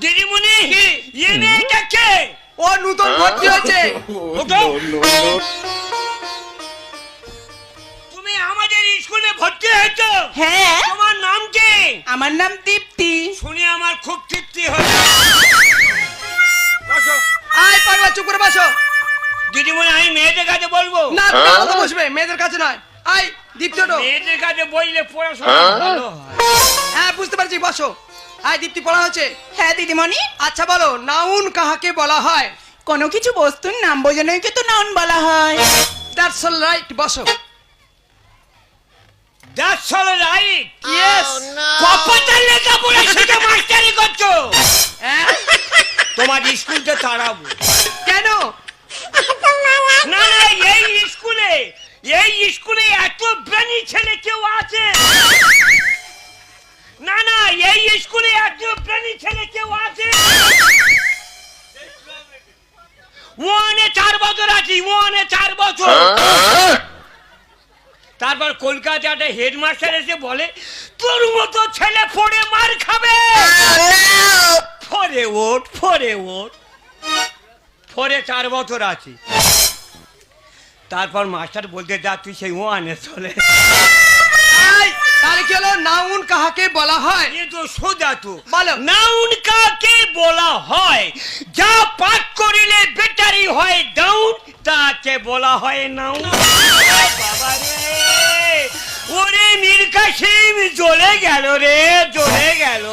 দিদিমণি ये মেয়েটা কে? ও নতুন ভর্তি হয়েছে। তুমি আমাদের স্কুলে ভর্তি হয়েছো? হ্যাঁ, তোমার নাম কি? আমার নাম দীপ্তি। শুনে আমার খুব তৃপ্তি হলো। বসো। আয় পাগলা, চুপ করে বসো। দিদিমণি আমি মেয়েদের কাছে বলবো। না তুমি আমাকে বসবে, মেয়েদের কাছে নয়। আয় দীপ্তি ওঠো। মেয়েদের কাছে বললে পড়াশোনা ভালো হয়। হ্যাঁ বুঝতে পারছি, বসো। আয় দীপ্তি, পড়া হচ্ছে। হ্যাঁ দিদিমণি। আচ্ছা বলো, নাউন কাহাকে বলা হয়? কোনো কিছু বস্তুর নাম বোঝানোকে তো নাউন বলা হয়। দ্যাটস অল রাইট, বসো। That's all right. ইয়েস। কপাটার লেখাপড়া শিখে মাস্টারি করছো? হ্যাঁ, তোমার স্কুলতে তাড়াবো। কেন? না না, এই স্কুলে এত ব্রেনি ছেলে কেউ আছে? না না, এই স্কুলে এত ব্রেনি ছেলে কেউ আছে? ওয়ানে 4 বছর আছি, ওয়ানে 4 বছর। তারপর কলকাতাতে হেডমাস্টার এসে বলে তোর মতো ছেলে পড়ে মার খাবে। ফরে ওঠ 4 বছর আছি। তারপর মাস্টার বলতে যা তুই সেই ওয়ানে চলে। আয়, তাহলে কি হলো? নাউন কাহাকে বলা হয়? এ তো সোজা তো। বলো। নাউন কাকে বলা হয়? যা পাঠ করিলে বেটারি হয় ডাউন, তাকে বলা হয় নাউন। বাবা রে, ওরে মীর কাসিম জ্বলে গেল রে, জ্বলে গেল।